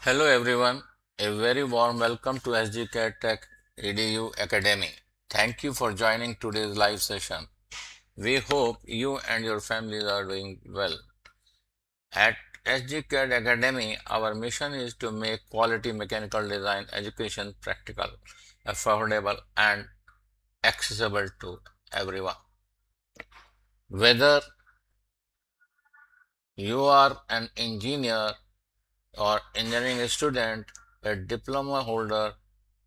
Hello everyone, a very warm welcome to SGCADTECHEDU Academy. Thank you for joining today's live session. We hope you and your families are doing well. At SGCAD Academy, our mission is to make quality mechanical design education practical, affordable, and accessible to everyone. Whether you are an engineer or engineering student, a diploma holder,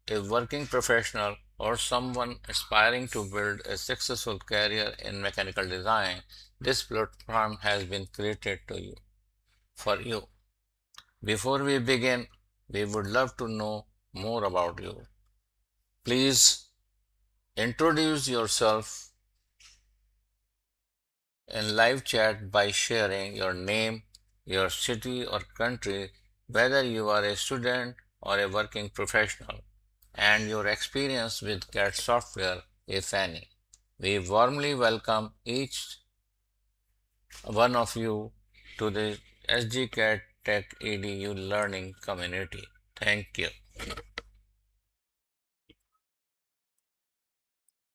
a working professional, or someone aspiring to build a successful career in mechanical design, this platform has been created for you. Before we begin, we would love to know more about you. Please introduce yourself in live chat by sharing your name, your city or country, whether you are a student or a working professional, and your experience with CAD software, if any. We warmly welcome each one of you to the SGCAD Tech EDU learning community. Thank you.